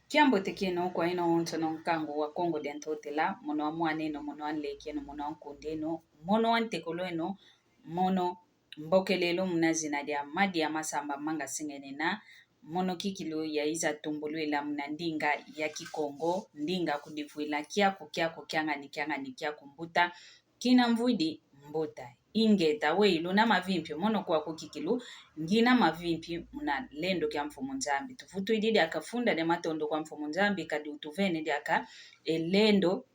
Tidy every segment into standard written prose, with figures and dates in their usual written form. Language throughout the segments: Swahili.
Kiambo tekeno kwa ino onto no nkango wa Kongo dentotela mono wa mwaneno mono wa lekeno mono wa nkondeno mono wa ntekoloeno mono mbokelelo mnazina dia madi ya masamba manga singenena mono kikilo ya iza tumbulu ila mna ndinga ya kikongo ndinga kudivuila kiako kianga ni kia kumbuta kina mvuidi mbuta ingeta weilu na mavimpi mono kwa kukikilu ngina mavimpi muna lendo kia mfumu nzambi tufutu ididi akafunda de matondo kwa mfumu nzambi kadi utuvene de aka elendo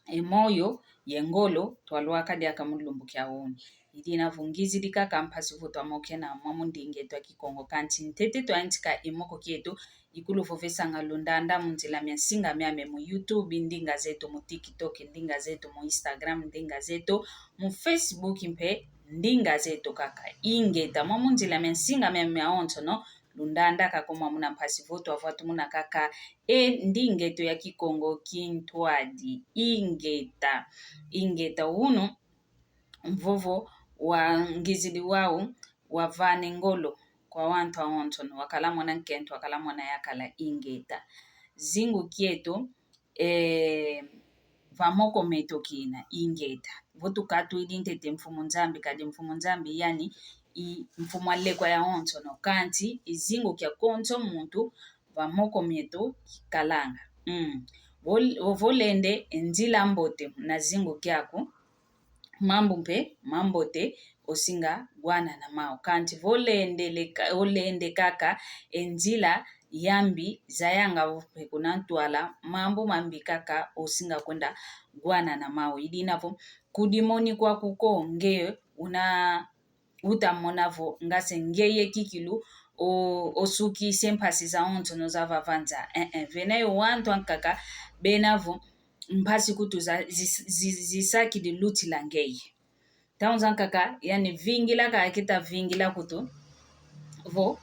emoyo yengolo twalwa kadi aka mulumbu kia oni idina vungizi dika kampasi vuto amoke na mamundinge to kikongo kanti ntete to antika imoko kietu ikulu fofesa ngalundanda munzila miasinga miame mu YouTube ndinga zetu mu TikTok ndinga zetu mu Instagram ndinga zetu mu Facebook mpe ndinga zetu kaka ingeta mamunzila miasinga miame aonto no lundanda kakoma muna mpasi voto avatu muna kaka ndingeto ya kikongo kintwadi ingeta unu mvovo wa ngizili wao wavane ngolo kwa wantu aontono wakala mwana nkento wakala mwana yakala ingeta zingu kieto vamoko meto kina ingeta votu katu idintete mfumu nzambi kadi mfumu nzambi yani mfumu alekwa ya ontono kanti izingu kia konto muntu vamoko meto kalanga volende nzila mbote na zingu kiako mambote osinga gwana na mao kanti volende kaka enzila yambi zayanga pekunantwala mambi kaka osinga kwenda gwana na mao idinavo kudimoni kwa kuko nge utamonavo ngase ngeye kikilu osuki sempasi za onto no zava vanza venayo wantu ankaka benavo mpasi kutu zisaki di luti langei taunzan kaka yani vingila ka kita vingila kutu vo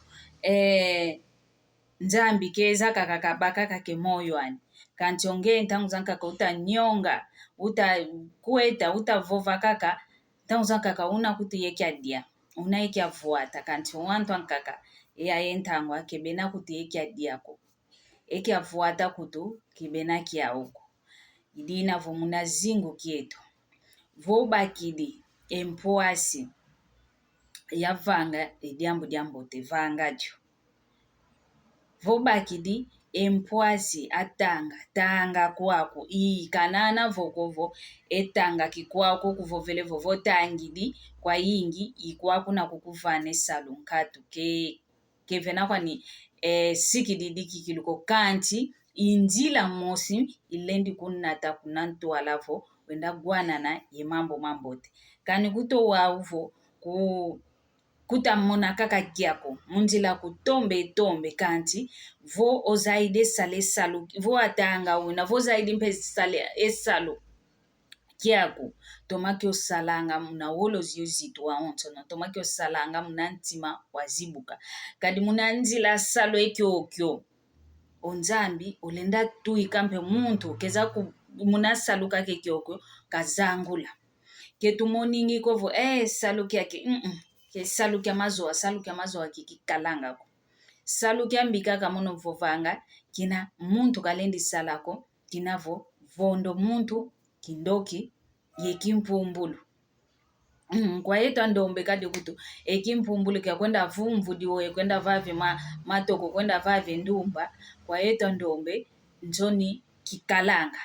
nzambi keza kaka kabaka kake moyo ani kanti onge taunzan kaka utanyonga utavova kaka taunzan kaka una kutu yekia unayekia vuata kanti wantu ankaka ya entangwa kebena kutu yekia diako ekia vuata kutu kibena kia uko idina vo muna zingu kietu vo bakidi empoasi ya vanga diambo te vangadio vo bakidi empoasi tanga kwako kanana vokovo etanga kikwako kuvovele vovo tangidi kwa yingi ikwako na kukuvane salunkatu kevena kwani sikididi kikiluko kanti injila mosi ilendi kunata kunantu alavo wenda gwanana ye mambote kani kuto wauvo kutamona kaka kiako munjila kutombe kanti vo ozaide sale salu vo atanga una vo zaidi mpe sale esalu kiako tomaki osalanga muna wolo ziyozitu wa onto no tomaki osalanga muna ntima wazibuka kadi muna njila salo ekyo onzambi olenda tuikampe muntu keza muna salu kake kyoko kazangula ketumoningi kovo salu kyake ke salu kya mazoa kikalanga ko salu kya mbika kamono vovanga kina muntu kalendi salako kinavo vondo muntu kindoki yekimpumbulu kwa yetu ndombe kadi kutu ekimpumbulu kya kwenda vumvu diwo kwenda vavi matoko kwenda vavi ndumba kwa yetu ndombe njoni kikalanga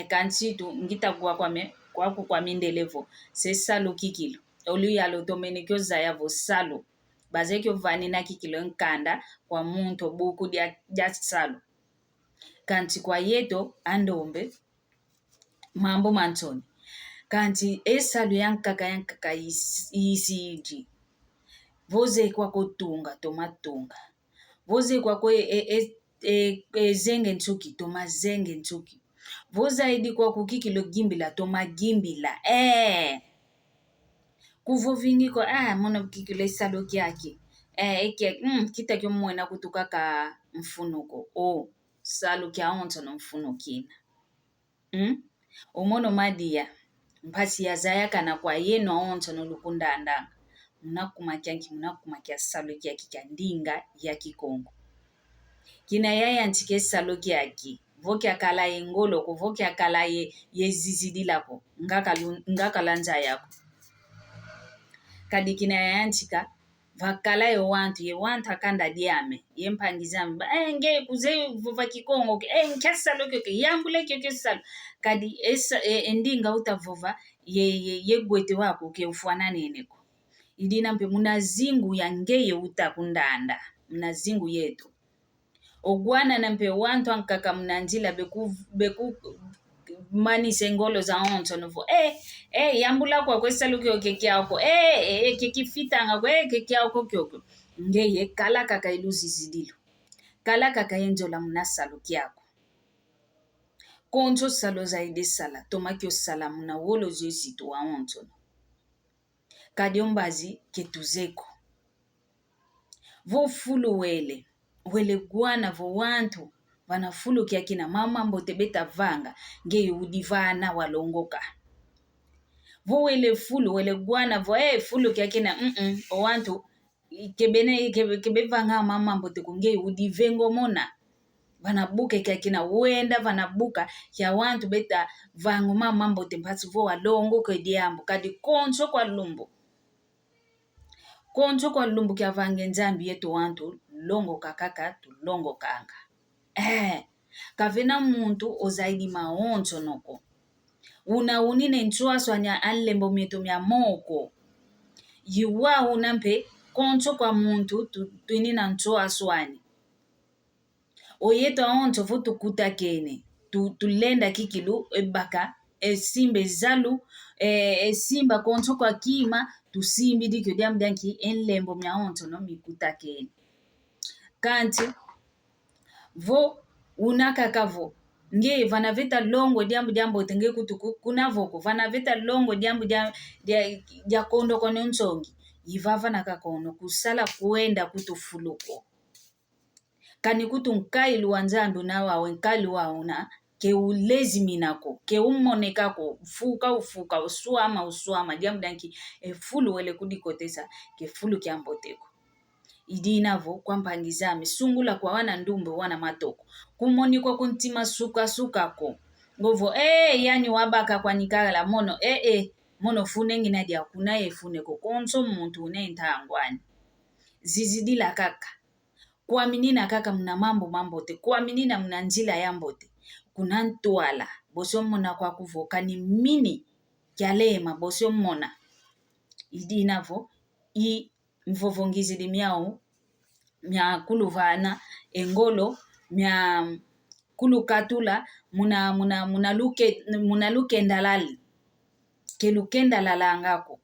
kansitu ngita kwa mindelevo se salu kikilo olu yalo tomenikyo zayavo salu bazekyo vani na kikilo nkanda kwa muntu buku dia salu kanti kwa yeto andombe mambo mantoni kanti esalu yankaka isiji voze kwa kutunga tomatunga voze kwa zenge ntuki tomazenge ntuki voza idi kwa kukikilo gimbila tomagimbila kuvo vingiko mono kikilo esalu kyake kita kyo mwena kutuka ka mfunuko salu kya onto no mfunukina omono madia mpasi ya zayaka na kwa yeno onto no lukundanda munakumakia salu kya ndinga ya kikongo kina yaya ntike salo kiaki voki akala ye ngolo ko voki akala ye zizidi lako ngakala nza yako kadi kina yaya ntika vakala ye wantu akanda diame ye mpangizame nge kuze vova kikongo nkya salo kyo yambule kyo salo kadi endinga utavova ye gwete wako ke ufananeneko idina mpe munazingu ya ngeye utakundanda munazingu yetu ogwana na mpe wantu ankaka mnanjila beku manise ngolo za onto novo yambula kwa kwesalo kyo kekyako kekifitanga kwe kekyako kyoko ngeye kala kaka iluzizidilo kala kaka yenjola munasalo kyako konjo salo zaide sala tomakyo sala muna wolo zesitu wa onto kadi ombazi ketuzeko vo fulu wele gwana vo wantu vana fulu kiakina mama mbote beta vanga nge udivana walongoka vo wele fulu wele gwana vo fulu kiakina o wantu kebe vanga mama mbote kunge udivengo mona vana buke kiakina wenda vana buka ya wantu beta vangu mama mbote mpatsi vo walongo ke diambo kadi koncho kwa lumbu kia vange nzambi yetu wantu longo kakaka tu longo kanga kavena muntu ozaidi maoncho noko unine nchuaso anya anlembo mietu mia moko yiwa unampe koncho kwa muntu tuinina nchuaso ani oyeto aoncho votu kuta kene tulenda kikilu baka esimbe zalu esimba koncho kwa kima tusimbi dikyo diamdanki enlembo myaonto no mikuta kene kanti vo unakakavo nge vanaveta longo diambo tenge kutuku kunavoko vanaveta longo diambo dia kondo kone nchongi yivava nakakono kusala kuenda kutufuluko kani kutu nkailu wanzambi unawawe nkailu wauna ke ulezi minako ke umonekako ufuka usuama diamdanki fulu wele kudikotesa ke fulu kiamboteko idinavo kwa mpangizame sungula kwa wana ndumbe wana matoko kumoniko kuntima sukako ngovo yani wabaka kwa nikala mono mono funengi na dia kuna yefune ko konso muntu unentangwani zizidila kaka kuaminina kaka mna mambote kuaminina mna njila yambote kuna ntwala bosio mona kwa kuvoka ni mini kyalema bosio mona idinavo mvovongizili miao mya kuluvana engolo mya kulukatula muna luke ndalali ke lukenda lalangako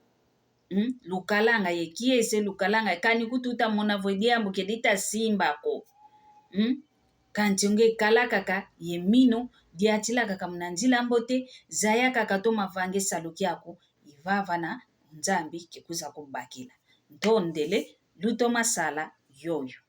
lukalanga yekiese lukalanga kani kututa mona vodiambo kedita simbako kanti unge kala kaka yemino diachila kaka mnanjila mbote zaya kaka to mavange saluki yako ivava na nzambi kekuza kumbakila ndondele luto masala yoyo